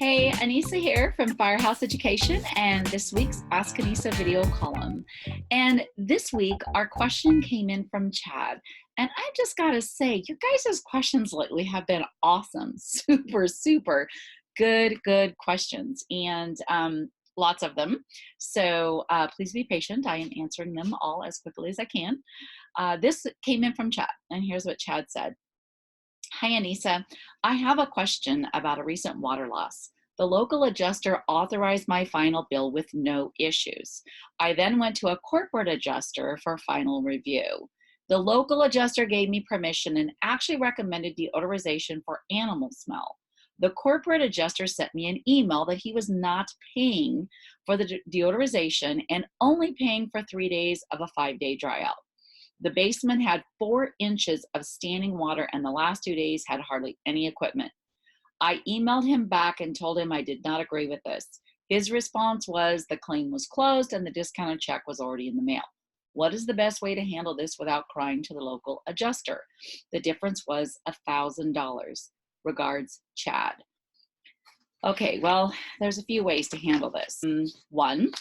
Hey, Anissa here from Firehouse Education and this week's Ask Anissa video column. And this week, our question came in from Chad. And I just got to say, you guys' questions lately have been awesome. Super good questions. And lots of them. So please be patient. I am answering them all as quickly as I can. This came in from Chad. And here's what Chad said. Hi, Anissa. I have a question about a recent water loss. The local adjuster authorized my final bill with no issues. I then went to a corporate adjuster for final review. The local adjuster gave me permission and actually recommended deodorization for animal smell. The corporate adjuster sent me an email that he was not paying for the deodorization and only paying for 3 days of a 5-day dry out. The basement had 4 inches of standing water and the last 2 days had hardly any equipment. I emailed him back and told him I did not agree with this. His response was the claim was closed and the discounted check was already in the mail. What is the best way to handle this without crying to the local adjuster? The difference was $1,000. Regards, Chad. Okay, well, there's a few ways to handle this. One,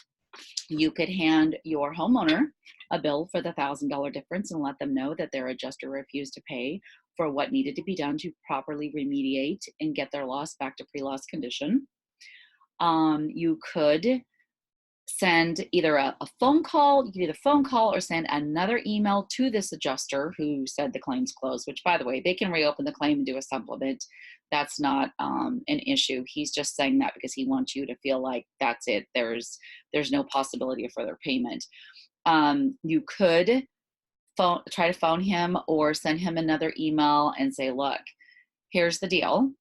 you could hand your homeowner a bill for the $1,000 difference and let them know that their adjuster refused to pay for what needed to be done to properly remediate and get their loss back to pre-loss condition. You could send either a phone call, you can either phone call or send another email to this adjuster who said the claim's closed, which by the way, they can reopen the claim and do a supplement. That's not an issue. He's just saying that because he wants you to feel like that's it. There's no possibility of further payment. You could try to phone him or send him another email and say, look, here's the deal.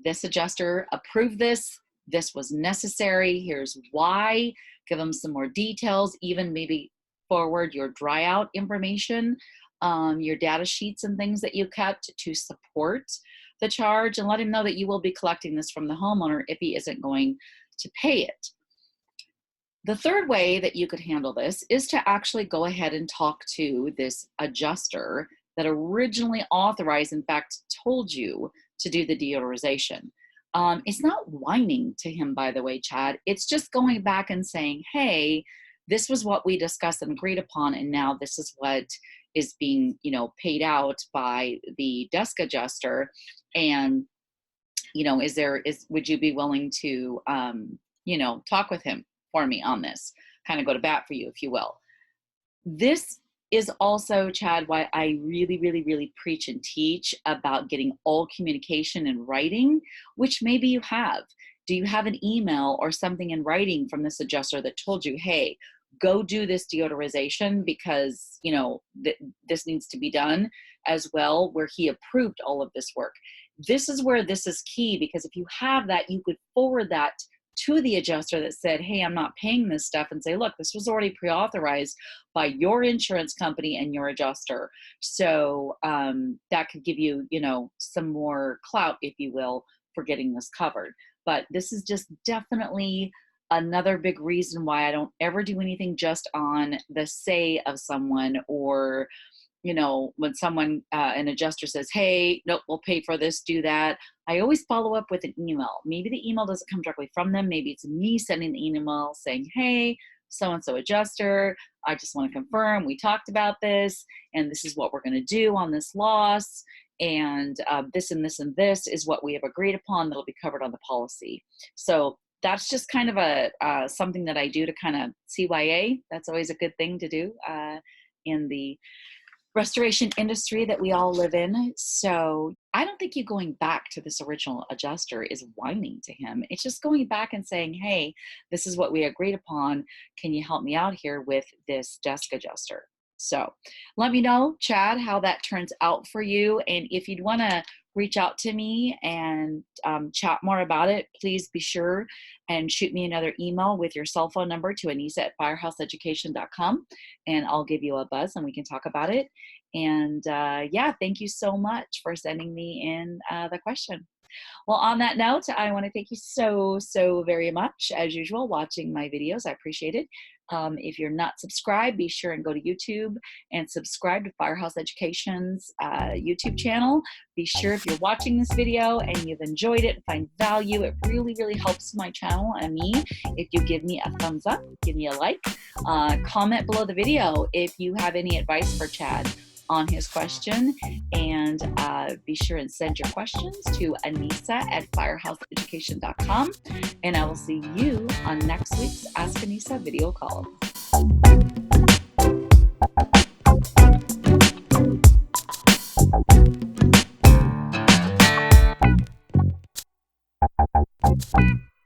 This adjuster approved this. This was necessary. Here's why. Give them some more details, even maybe forward your dry out information, your data sheets and things that you kept to support the charge, and let him know that you will be collecting this from the homeowner if he isn't going to pay it. The third way that you could handle this is to actually go ahead and talk to this adjuster that originally authorized, in fact, told you to do the deodorization. It's not whining to him, by the way, Chad. It's just going back and saying, hey, this was what we discussed and agreed upon, and now this is what is being, paid out by the desk adjuster. And, would you be willing to, talk with him for me on this, kind of go to bat for you, if you will. This is also, Chad, why I really preach and teach about getting all communication in writing, which maybe you have. Do you have an email or something in writing from this adjuster that told you, hey, go do this deodorization because, this needs to be done as well, where he approved all of this work? This is where this is key, because if you have that, you could forward that to the adjuster that said, hey, I'm not paying this stuff, and say, look, this was already pre-authorized by your insurance company and your adjuster. So that could give you, some more clout, if you will, for getting this covered. But this is just definitely another big reason why I don't ever do anything just on the say of someone, or when someone, an adjuster says, hey, nope, we'll pay for this, do that. I always follow up with an email. Maybe the email doesn't come directly from them. Maybe it's me sending the email saying, hey, so-and-so adjuster, I just want to confirm we talked about this, and this is what we're going to do on this loss. And this and this and this is what we have agreed upon that'll be covered on the policy. So that's just kind of a something that I do to kind of CYA. That's always a good thing to do in the restoration industry that we all live in. So I don't think you going back to this original adjuster is whining to him. It's just going back and saying, hey, this is what we agreed upon. Can you help me out here with this desk adjuster? So let me know, Chad, how that turns out for you. And if you'd want to reach out to me and chat more about it, please be sure and shoot me another email with your cell phone number to anissa@firehouseeducation.com, and I'll give you a buzz and we can talk about it. And thank you so much for sending me in the question. Well, on that note, I want to thank you so very much, as usual, watching my videos. I appreciate it. If you're not subscribed, be sure and go to YouTube and subscribe to Firehouse Education's YouTube channel. Be sure if you're watching this video and you've enjoyed it and find value, it really helps my channel and me if you give me a thumbs up, give me a like, comment below the video if you have any advice for Chad on his question, and be sure and send your questions to Anisa@firehouseeducation.com, and I will see you on next week's Ask Anisa video column.